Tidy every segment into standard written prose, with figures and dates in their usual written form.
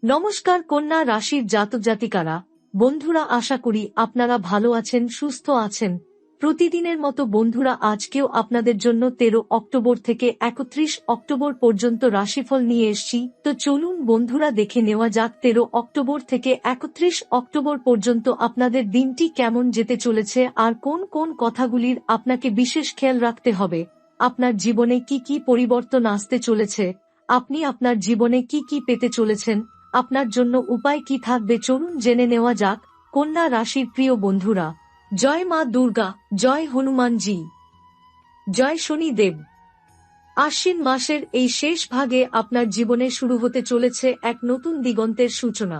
নমস্কার কন্যা রাশির জাতক জাতিকারা, বন্ধুরা, আশা করি আপনারা ভালো আছেন, সুস্থ আছেন। প্রতিদিনের মতো বন্ধুরা, আজকেও আপনাদের জন্য 13 অক্টোবর থেকে 31 অক্টোবর পর্যন্ত রাশিফল নিয়ে এসেছি। তো চলুন বন্ধুরা, দেখে নেওয়া যাক 13 অক্টোবর থেকে 31 অক্টোবর পর্যন্ত আপনাদের দিনটি কেমন যেতে চলেছে আর কোন কোন কথাগুলির আপনাকে বিশেষ খেয়াল রাখতে হবে। আপনার জীবনে কি কি পরিবর্তন আসতে চলেছে, আপনি আপনার জীবনে কি কি পেতে চলেছেন, আপনার জন্য উপায় কি থাকবে, চলুন জেনে নেওয়া যাক। কন্যা রাশির প্রিয় বন্ধুরা, জয় মা দুর্গা, জয় হনুমানজি, জয় শনি দেব। আশ্বিন মাসের এই শেষ ভাগে আপনার জীবনে শুরু হতে চলেছে এক নতুন দিগন্তের সূচনা।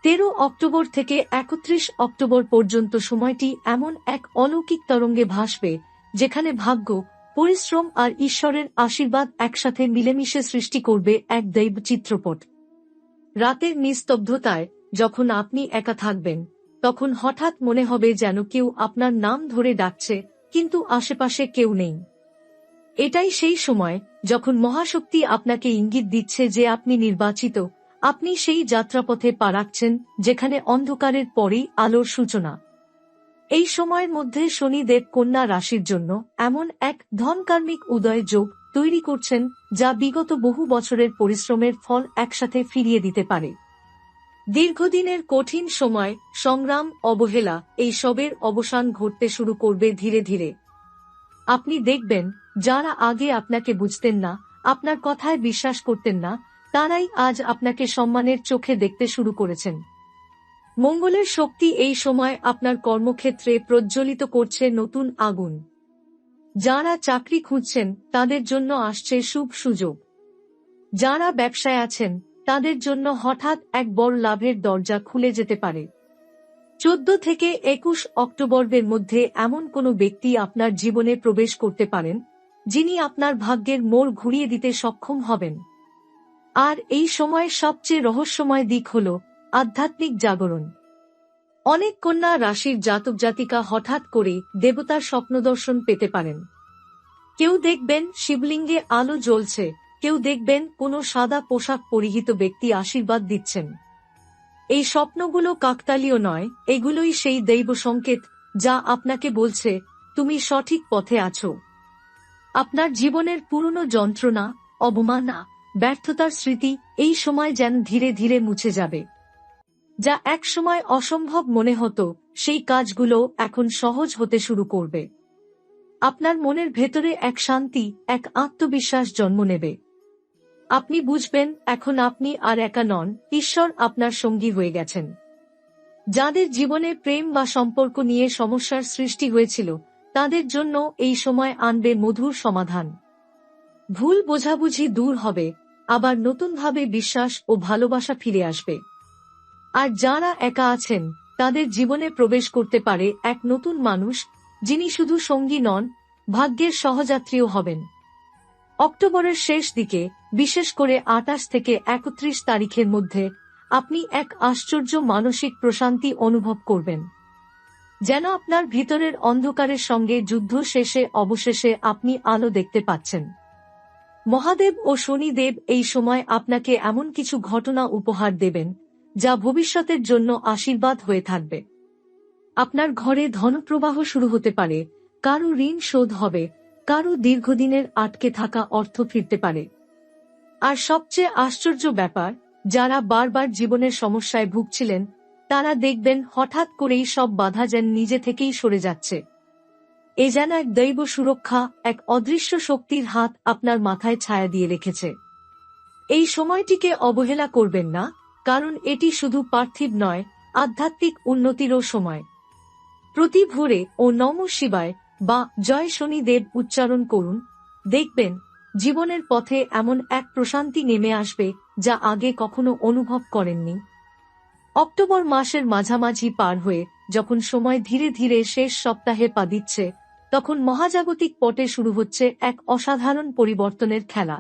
13 অক্টোবর থেকে 31 অক্টোবর পর্যন্ত সময়টি এমন এক অলৌকিক তরঙ্গে ভাসবে, যেখানে ভাগ্য, পরিশ্রম আর ঈশ্বরের আশীর্বাদ একসাথে মিলেমিশে সৃষ্টি করবে এক দৈব চিত্রপট। রাতের নিস্তব্ধতায় যখন আপনি একা থাকবেন, তখন হঠাৎ মনে হবে যেন কেউ আপনার নাম ধরে ডাকছে, কিন্তু আশেপাশে কেউ নেই। এটাই সেই সময় যখন মহাশক্তি আপনাকে ইঙ্গিত দিচ্ছে যে আপনি নির্বাচিত, আপনি সেই যাত্রাপথে পা রাখছেন যেখানে অন্ধকারের পরেই আলোর সূচনা। এই সময়ের মধ্যে শনিদেব কন্যা রাশির জন্য এমন এক ধনকার্মিক উদয় যোগ তৈরি করছেন, যা বিগত বহু বছরের পরিশ্রমের ফল একসাথে ফিরিয়ে দিতে পারে। দীর্ঘদিনের কঠিন সময়, সংগ্রাম, অবহেলা, এই সবের অবসান ঘটতে শুরু করবে ধীরে ধীরে। আপনি দেখবেন, যারা আগে আপনাকে বুঝতেন না, আপনার কথায় বিশ্বাস করতেন না, তারাই আজ আপনাকে সম্মানের চোখে দেখতে শুরু করেছেন। মঙ্গলের শক্তি এই সময় আপনার কর্মক্ষেত্রে প্রজ্বলিত করছে নতুন আগুন। যারা চাকরি খুঁজছেন তাদের জন্য আসছে শুভ সুযোগ। যারা ব্যবসায় আছেন তাদের জন্য হঠাৎ এক বড় লাভের দরজা খুলে যেতে পারে। 14 থেকে 21 অক্টোবরের মধ্যে এমন কোনো ব্যক্তি আপনার জীবনে প্রবেশ করতে পারেন, যিনি আপনার ভাগ্যের মোড় ঘুরিয়ে দিতে সক্ষম হবেন। আর এই সময়ের সবচেয়ে রহস্যময় দিক হল আধ্যাত্মিক জাগরণ। অনেক কন্যা রাশির জাতক জাতিকা হঠাৎ করে দেবতার স্বপ্নদর্শন পেতে পারেন। কেউ দেখবেন শিবলিঙ্গে আলো জ্বলছে, কেউ দেখবেন কোনো সাদা পোশাক পরিহিত ব্যক্তি আশীর্বাদ দিচ্ছেন। এই স্বপ্নগুলো কাকতালীয় নয়, এগুলোই সেই দৈব সংকেত যা আপনাকে বলছে তুমি সঠিক পথে আছো। আপনার জীবনের পুরনো যন্ত্রণা, অবমাননা, ব্যর্থতার স্মৃতি এই সময় যেন ধীরে ধীরে মুছে যাবে। যা একসময় অসম্ভব মনে হতো, সেই কাজগুলো এখন সহজ হতে শুরু করবে। আপনার মনের ভেতরে এক শান্তি, এক আত্মবিশ্বাস জন্ম নেবে। আপনি বুঝবেন এখন আপনি আর একা নন, ঈশ্বর আপনার সঙ্গী হয়ে গেছেন। যাদের জীবনে প্রেম বা সম্পর্ক নিয়ে সমস্যার সৃষ্টি হয়েছিল, তাদের জন্য এই সময় আনবে মধুর সমাধান। ভুল বোঝাবুঝি দূর হবে, আবার নতুনভাবে বিশ্বাস ও ভালোবাসা ফিরে আসবে। আর যারা একা আছেন, তাদের জীবনে প্রবেশ করতে পারে এক নতুন মানুষ, যিনি শুধু সঙ্গী নন, ভাগ্যের সহযাত্রীও হবেন। অক্টোবরের শেষ দিকে, বিশেষ করে 28 থেকে 31 তারিখের মধ্যে, আপনি এক আশ্চর্য মানসিক প্রশান্তি অনুভব করবেন। যেন আপনার ভিতরের অন্ধকারের সঙ্গে যুদ্ধ শেষে অবশেষে আপনি আলো দেখতে পাচ্ছেন। মহাদেব ও শনিদেব এই সময় আপনাকে এমন কিছু ঘটনা উপহার দেবেন, যা ভবিষ্যতের জন্য আশীর্বাদ হয়ে থাকবে। আপনার ঘরে ধনপ্রবাহ শুরু হতে পারে, কারো ঋণ শোধ হবে, কারো দীর্ঘদিনের আটকে থাকা অর্থ ফিরতে পারে। আর সবচেয়ে আশ্চর্য ব্যাপার, যারা বারবার জীবনের সমস্যায় ভুগছিলেন, তারা দেখবেন হঠাৎ করেই সব বাধা যেন নিজে থেকেই সরে যাচ্ছে। এ যেন এক দৈব সুরক্ষা, এক অদৃশ্য শক্তির হাত আপনার মাথায় ছায়া দিয়ে রেখেছে। এই সময়টিকে অবহেলা করবেন না, কারণ এটি শুধু পার্থিব নয়, আধ্যাত্মিক উন্নতিরও সময়। প্রতি ভোরে ও নমঃ শিবায় বা জয় শনিদেব উচ্চারণ করুন, দেখবেন জীবনের পথে এমন এক প্রশান্তি নেমে আসবে যা আগে কখনো অনুভব করেননি। অক্টোবর মাসের মাঝামাঝি পার হয়ে যখন সময় ধীরে ধীরে শেষ সপ্তাহে পা দিচ্ছে, তখন মহাজাগতিক পটে শুরু হচ্ছে এক অসাধারণ পরিবর্তনের খেলা।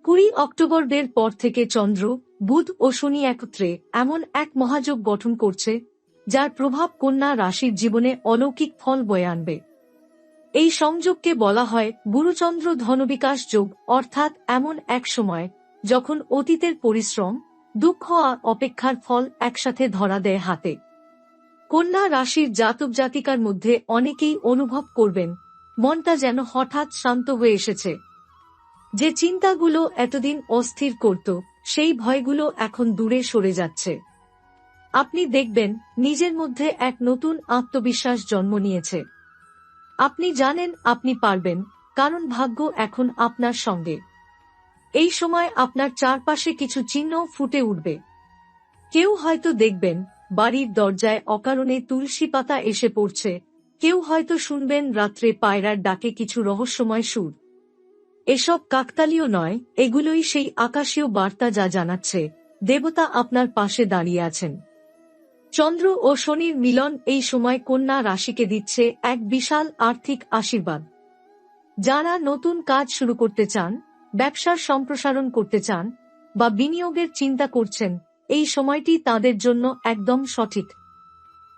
20 অক্টোবরের পর থেকে চন্দ্র, বুধ ও শনি একত্রে এমন এক মহাযোগ গঠন করছে, যার প্রভাব কন্যা রাশির জীবনে অলৌকিক ফল বয়ে আনবে। এই সংযোগকে বলা হয় গুরুচন্দ্র ধনবিকাশ যোগ, অর্থাৎ এমন এক সময় যখন অতীতের পরিশ্রম, দুঃখ আর অপেক্ষার ফল একসাথে ধরা দেয় হাতে। কন্যা রাশির জাতক জাতিকার মধ্যে অনেকেই অনুভব করবেন মনটা যেন হঠাৎ শান্ত হয়ে এসেছে। যে চিন্তাগুলো এতদিন অস্থির করত সেই ভয়গুলো এখন দূরে সরে যাচ্ছে। আপনি দেখবেন নিজের মধ্যে এক নতুন আত্মবিশ্বাস জন্ম নিয়েছে। আপনি জানেন আপনি পারবেন, কারণ ভাগ্য এখন আপনার সঙ্গে। এই সময় আপনার চারপাশে কিছু চিহ্ন ফুটে উঠবে। কেউ হয়তো দেখবেন বাড়ির দরজায় অকারণে তুলসী পাতা এসে পড়ছে, কেউ হয়তো শুনবেন রাত্রে পায়রার ডাকে কিছু রহস্যময় সুর। এসব কাকতালীয় নয়, এগুলোই সেই আকাশীয় বার্তা যা জানাচ্ছে দেবতা আপনার পাশে দাঁড়িয়ে আছেন। চন্দ্র ও শনির মিলন এই সময় কন্যা রাশিকে দিচ্ছে এক বিশাল আর্থিক আশীর্বাদ। যারা নতুন কাজ শুরু করতে চান, ব্যবসার সম্প্রসারণ করতে চান বা বিনিয়োগের চিন্তা করছেন, এই সময়টি তাদের জন্য একদম সঠিক।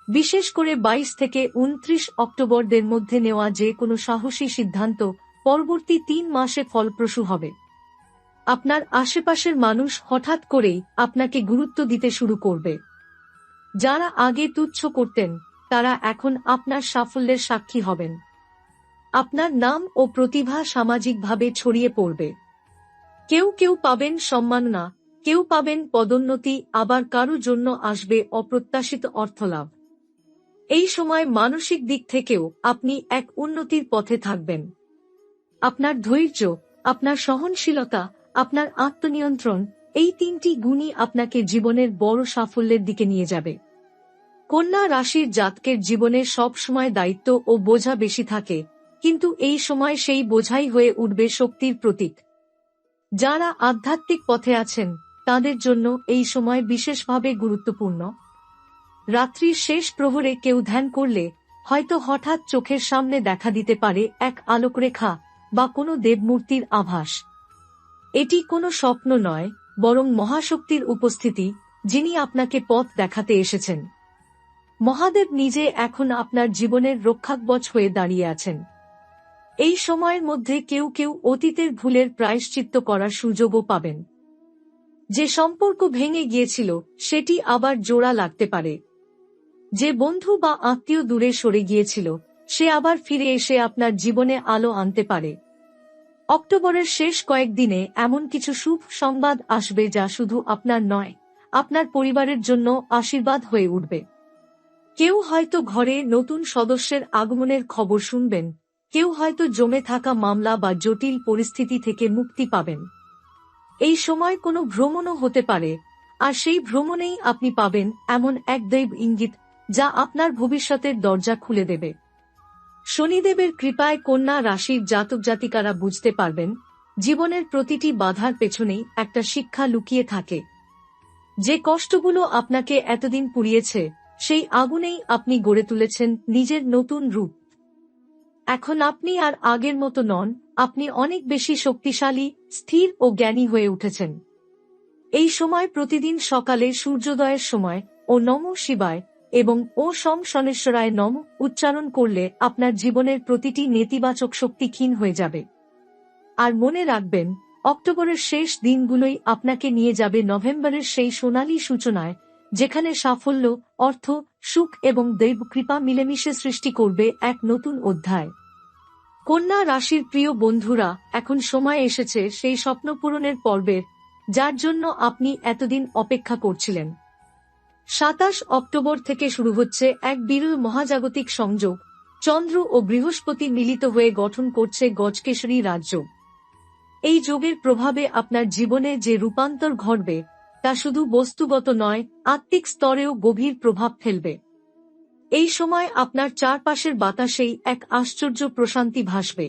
বিশেষ করে 22 থেকে 29 অক্টোবরের মধ্যে নেওয়া যে কোনো সাহসী সিদ্ধান্ত পরবর্তী 3 মাসে ফলপ্রসূ হবে। আপনার আশেপাশের মানুষ হঠাৎ করেই আপনাকে গুরুত্ব দিতে শুরু করবে। যারা আগে তুচ্ছ করতেন তারা এখন আপনার সাফল্যের সাক্ষী হবেন। আপনার নাম ও প্রতিভা সামাজিকভাবে ছড়িয়ে পড়বে। কেউ কেউ পাবেন সম্মাননা, কেউ পাবেন পদোন্নতি, আবার কারো জন্য আসবে অপ্রত্যাশিত অর্থলাভ। এই সময় মানসিক দিক থেকেও আপনি এক উন্নতির পথে থাকবেন। আপনার ধৈর্য, আপনার সহনশীলতা, আপনার আত্মনিয়ন্ত্রণ, এই 3টি গুণই আপনাকে জীবনের বড় সাফল্যের দিকে নিয়ে যাবে। কন্যা রাশির জাতকের জীবনে সব সময় দায়িত্ব ও বোঝা বেশি থাকে, কিন্তু এই সময় সেই বোঝাই হয়ে উঠবে শক্তির প্রতীক। যারা আধ্যাত্মিক পথে আছেন তাদের জন্য এই সময় বিশেষভাবে গুরুত্বপূর্ণ। রাত্রির শেষ প্রহরে কেউ ধ্যান করলে হয়তো হঠাৎ চোখের সামনে দেখা দিতে পারে এক আলোকরেখা বা কোনো দেবমূর্তির আভাস। এটি কোনো স্বপ্ন নয়, বরং মহাশক্তির উপস্থিতি, যিনি আপনাকে পথ দেখাতে এসেছেন। মহাদেব নিজে এখন আপনার জীবনের রক্ষাকবচ হয়ে দাঁড়িয়ে আছেন। এই সময়ের মধ্যে কেউ কেউ অতীতের ভুলের প্রায়শ্চিত্ত করার সুযোগও পাবেন। যে সম্পর্ক ভেঙে গিয়েছিল সেটি আবার জোড়া লাগতে পারে। যে বন্ধু বা আত্মীয় দূরে সরে গিয়েছিল সে আবার ফিরে এসে আপনার জীবনে আলো আনতে পারে। অক্টোবরের শেষ কয়েকদিনে এমন কিছু শুভ সংবাদ আসবে যা শুধু আপনার নয়, আপনার পরিবারের জন্য আশীর্বাদ হয়ে উঠবে। কেউ হয়তো ঘরে নতুন সদস্যের আগমনের খবর শুনবেন, কেউ হয়তো জমে থাকা মামলা বা জটিল পরিস্থিতি থেকে মুক্তি পাবেন। এই সময় কোনো ভ্রমণও হতে পারে, আর সেই ভ্রমণেই আপনি পাবেন এমন এক দৈব ইঙ্গিত যা আপনার ভবিষ্যতের দরজা খুলে দেবে। শনিদেবের কৃপায় কন্যা রাশির জাতক জাতিকারা বুঝতে পারবেন জীবনের প্রতিটি বাধার পেছনেই একটা শিক্ষা লুকিয়ে থাকে। যে কষ্টগুলো আপনাকে এতদিন পুড়িয়েছে সেই আগুনেই আপনি গড়ে তুলেছেন নিজের নতুন রূপ। এখন আপনি আর আগের মতো নন, আপনি অনেক বেশি শক্তিশালী, স্থির ও জ্ঞানী হয়ে উঠেছেন। এই সময় প্রতিদিন সকালে সূর্যোদয়ের সময় ও নমঃ শিবায় এবং ও সং শনেশ্বরায় নমঃ উচ্চারণ করলে আপনার জীবনের প্রতিটি নেতিবাচক শক্তি ক্ষীণ হয়ে যাবে। আর মনে রাখবেন, অক্টোবরের শেষ দিনগুলোই আপনাকে নিয়ে যাবে নভেম্বরের সেই সোনালী সূচনায়, যেখানে সাফল্য, অর্থ, সুখ এবং দৈবকৃপা মিলেমিশে সৃষ্টি করবে এক নতুন অধ্যায়। কন্যা রাশির প্রিয় বন্ধুরা, এখন সময় এসেছে সেই স্বপ্ন পূরণের পর্বের, যার জন্য আপনি এতদিন অপেক্ষা করছিলেন। 27 অক্টোবর থেকে শুরু হচ্ছে এক বিরল মহাজাগতিক সংযোগ। চন্দ্র ও বৃহস্পতি মিলিত হয়ে গঠন করছে গজকেশরী রাজযোগ। এই যোগের প্রভাবে আপনার জীবনে যে রূপান্তর ঘটবে তা শুধু বস্তুগত নয়, আত্মিক স্তরেও গভীর প্রভাব ফেলবে। এই সময় আপনার চারপাশের বাতাসেই এক আশ্চর্য প্রশান্তি ভাসবে।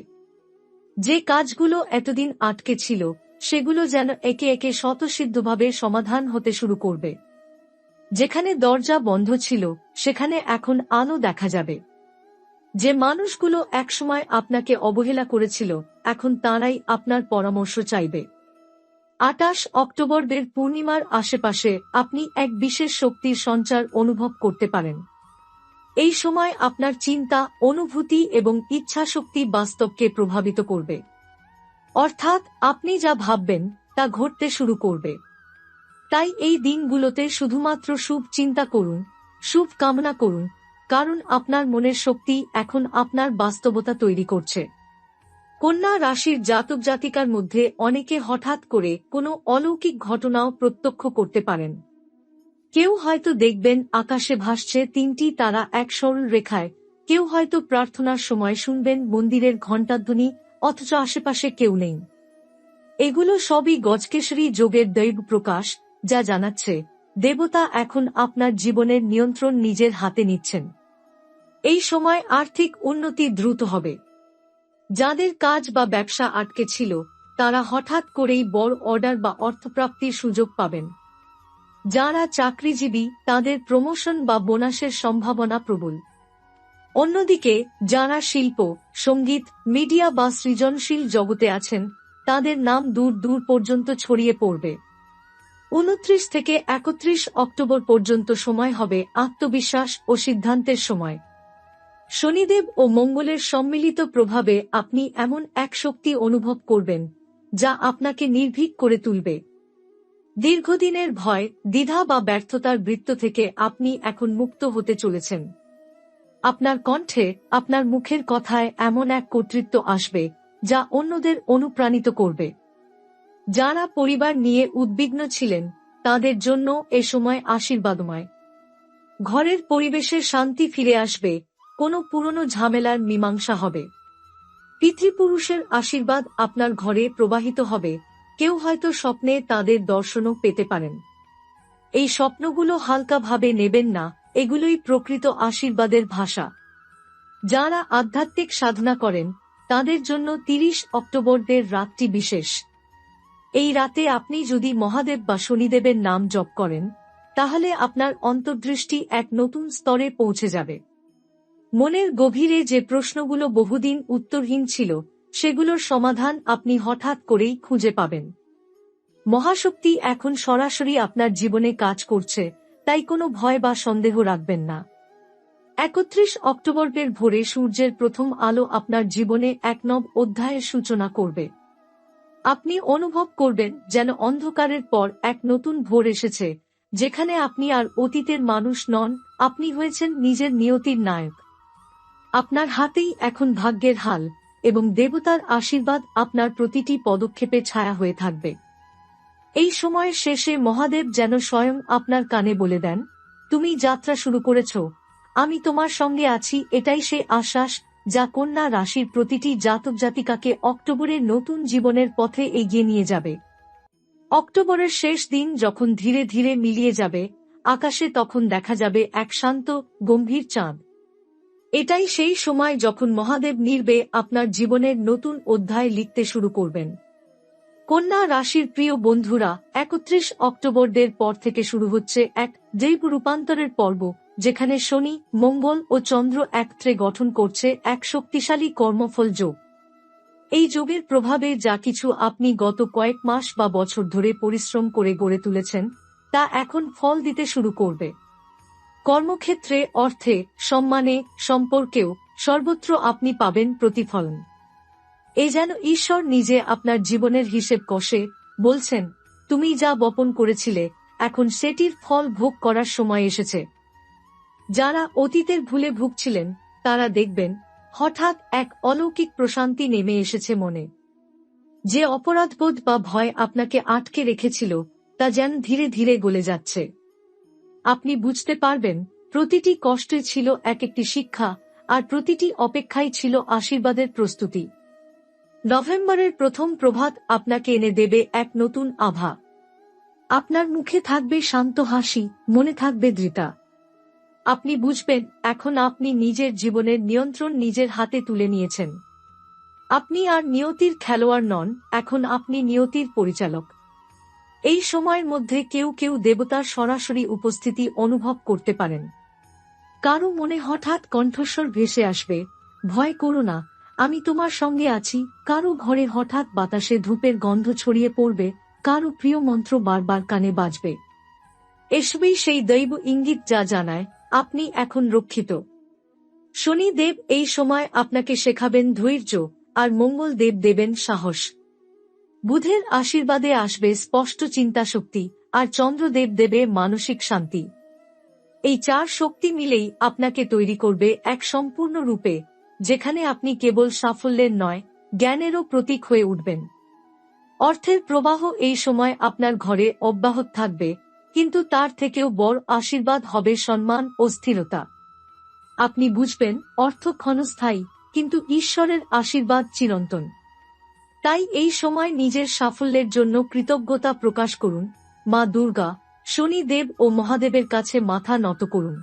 যে কাজগুলো এতদিন আটকে ছিল সেগুলো যেন একে একে স্বতঃসিদ্ধভাবে সমাধান হতে শুরু করবে। যেখানে দরজা বন্ধ ছিল সেখানে এখন আলো দেখা যাবে। যে মানুষগুলো একসময় আপনাকে অবহেলা করেছিল এখন তারাই আপনার পরামর্শ চাইবে। 28 অক্টোবরের পূর্ণিমার আশেপাশে আপনি এক বিশেষ শক্তির সঞ্চার অনুভব করতে পারেন। এই সময় আপনার চিন্তা, অনুভূতি এবং ইচ্ছাশক্তি বাস্তবকে প্রভাবিত করবে। অর্থাৎ আপনি যা ভাববেন তা ঘটতে শুরু করবে। তাই এই দিনগুলোতে শুধুমাত্র শুভ চিন্তা করুন, শুভ কামনা করুন, কারণ আপনার মনের শক্তি এখন আপনার বাস্তবতা তৈরি করছে। কন্যা রাশির জাতক জাতিকার মধ্যে অনেকে হঠাৎ করে কোনো অলৌকিক ঘটনাও প্রত্যক্ষ করতে পারেন। কেউ হয়তো দেখবেন আকাশে ভাসছে 3টি তারা এক সরল রেখায়, কেউ হয়তো প্রার্থনার সময় শুনবেন মন্দিরের ঘণ্টাধ্বনি, অথচ আশেপাশে কেউ নেই। এগুলো সবই গজকেশরী যোগের দৈব প্রকাশ, যা জানাচ্ছে দেবতা এখন আপনার জীবনের নিয়ন্ত্রণ নিজের হাতে নিচ্ছেন। এই সময় আর্থিক উন্নতি দ্রুত হবে। যাদের কাজ বা ব্যবসা আটকে ছিল, তারা হঠাৎ করেই বড় অর্ডার বা অর্থপ্রাপ্তির সুযোগ পাবেন। যারা চাকরিজীবী, তাদের প্রমোশন বা বোনাসের সম্ভাবনা প্রবল। অন্যদিকে যারা শিল্প, সঙ্গীত, মিডিয়া বা সৃজনশীল জগতে আছেন, তাদের নাম দূর দূর পর্যন্ত ছড়িয়ে পড়বে। 29 থেকে 31 অক্টোবর পর্যন্ত সময় হবে আত্মবিশ্বাস ও সিদ্ধান্তের সময়। শনিদেব ও মঙ্গলের সম্মিলিত প্রভাবে আপনি এমন এক শক্তি অনুভব করবেন, যা আপনাকে নির্ভীক করে তুলবে। দীর্ঘদিনের ভয়, দ্বিধা বা ব্যর্থতার বৃত্ত থেকে আপনি এখন মুক্ত হতে চলেছেন। আপনার কণ্ঠে, আপনার মুখের কথায় এমন এক কর্তৃত্ব আসবে, যা অন্যদের অনুপ্রাণিত করবে। যারা পরিবার নিয়ে উদ্বিগ্ন ছিলেন, তাদের জন্য এ সময় আশীর্বাদময়। ঘরের পরিবেশে শান্তি ফিরে আসবে, কোনো পুরনো ঝামেলার মীমাংসা হবে। পিতৃপুরুষের আশীর্বাদ আপনার ঘরে প্রবাহিত হবে, কেউ হয়তো স্বপ্নে তাদের দর্শনও পেতে পারেন। এই স্বপ্নগুলো হালকাভাবে নেবেন না, এগুলোই প্রকৃত আশীর্বাদের ভাষা। যারা আধ্যাত্মিক সাধনা করেন, তাদের জন্য 30 অক্টোবরের রাতটি বিশেষ। এই রাতে আপনি যদি মহাদেব বা শনিদেবের নাম জপ করেন, তাহলে আপনার অন্তর্দৃষ্টি এক নতুন স্তরে পৌঁছে যাবে। মনের গভীরে যে প্রশ্নগুলো বহুদিন উত্তরহীন ছিল, সেগুলোর সমাধান আপনি হঠাৎ করেই খুঁজে পাবেন। মহাশক্তি এখন সরাসরি আপনার জীবনে কাজ করছে, তাই কোনো ভয় বা সন্দেহ রাখবেন না। 31 অক্টোবরের ভোরে সূর্যের প্রথম আলো আপনার জীবনে এক নব অধ্যায়ের সূচনা করবে। আপনি অনুভব করবেন যেন অন্ধকারের পর এক নতুন ভোর এসেছে, যেখানে আপনি আর অতীতের মানুষ নন, আপনি হয়েছেন নিজের নিয়তির নায়ক। আপনার হাতেই এখন ভাগ্যের হাল, এবং দেবতার আশীর্বাদ আপনার প্রতিটি পদক্ষেপে ছায়া হয়ে থাকবে। এই সময়ের শেষে মহাদেব যেন স্বয়ং আপনার কানে বলে দেন, তুমি যাত্রা শুরু করেছ, আমি তোমার সঙ্গে আছি। এটাই সেই আশ্বাস যা কন্যা রাশির প্রতিটি জাতক জাতিকাকে অক্টোবরের নতুন জীবনের পথে এগিয়ে নিয়ে যাবে। অক্টোবরের শেষ দিন যখন ধীরে ধীরে মিলিয়ে যাবে, আকাশে তখন দেখা যাবে এক শান্ত, গম্ভীর চাঁদ। এটাই সেই সময় যখন মহাদেব নির্বে আপনার জীবনের নতুন অধ্যায় লিখতে শুরু করবেন। কন্যা রাশির প্রিয় বন্ধুরা, 31 অক্টোবরের পর থেকে শুরু হচ্ছে এক দৈব রূপান্তরের পর্ব, যেখানে শনি, মঙ্গল ও চন্দ্র একত্রে গঠন করছে এক শক্তিশালী কর্মফল যোগ। এই যোগের প্রভাবে যা কিছু আপনি গত কয়েক মাস বা বছর ধরে পরিশ্রম করে গড়ে তুলেছেন, তা এখন ফল দিতে শুরু করবে। কর্মক্ষেত্রে, অর্থে, সম্মানে, সম্পর্কেও সর্বত্র আপনি পাবেন প্রতিফলন। এ যেন ঈশ্বর নিজে আপনার জীবনের হিসেব কষে বলছেন, তুমি যা বপন করেছিলে, এখন সেটির ফল ভোগ করার সময় এসেছে। যারা অতীতের ভুলে ভুগছিলেন, তারা দেখবেন হঠাৎ এক অলৌকিক প্রশান্তি নেমে এসেছে মনে। যে অপরাধবোধ বা ভয় আপনাকে আটকে রেখেছিল, তা যেন ধীরে ধীরে গলে যাচ্ছে। আপনি বুঝতে পারবেন, প্রতিটি কষ্টে ছিল এক একটি শিক্ষা, আর প্রতিটি অপেক্ষাই ছিল আশীর্বাদের প্রস্তুতি। নভেম্বরের প্রথম প্রভাত আপনাকে এনে দেবে এক নতুন আভা। আপনার মুখে থাকবে শান্ত হাসি, মনে থাকবে দৃঢ়তা। আপনি বুঝবেন, এখন আপনি নিজের জীবনের নিয়ন্ত্রণ নিজের হাতে তুলে নিয়েছেন। আপনি আর নিয়তির খেলোয়াড় নন, এখন আপনি নিয়তির পরিচালক। এই সময়ের মধ্যে কেউ কেউ দেবতার সরাসরি উপস্থিতি অনুভব করতে পারেন। কারো মনে হঠাৎ কণ্ঠস্বর ভেসে আসবে, ভয় করো না, আমি তোমার সঙ্গে আছি। কারো ঘরে হঠাৎ বাতাসে ধূপের গন্ধ ছড়িয়ে পড়বে, কারো প্রিয় মন্ত্র বারবার কানে বাজবে। এসবই সেই দৈব ইঙ্গিত যা জানায় আপনি এখন রক্ষিত। শনি দেব এই সময় আপনাকে শেখাবেন ধৈর্য, আর মঙ্গল দেব দেবেন সাহস। বুধের আশীর্বাদে আসবে স্পষ্ট চিন্তাশক্তি, আর চন্দ্রদেব দেবে মানসিক শান্তি। এই 4 শক্তি মিলেই আপনাকে তৈরি করবে এক সম্পূর্ণ রূপে, যেখানে আপনি কেবল সাফল্যের নয়, জ্ঞানেরও প্রতীক হয়ে উঠবেন। অর্থের প্রবাহ এই সময় আপনার ঘরে অব্যাহত থাকবে, কিন্তু তার থেকেও বড় আশীর্বাদ হবে সম্মান ও স্থিরতা। আপনি বুঝবেন, অর্থ ক্ষণস্থায়ী, কিন্তু ঈশ্বরের আশীর্বাদ চিরন্তন। তাই এই সময় নিজের সাফল্যের জন্য কৃতজ্ঞতা প্রকাশ করুন, মা দুর্গা, শনি দেব ও মহাদেবের কাছে মাথা নত করুন।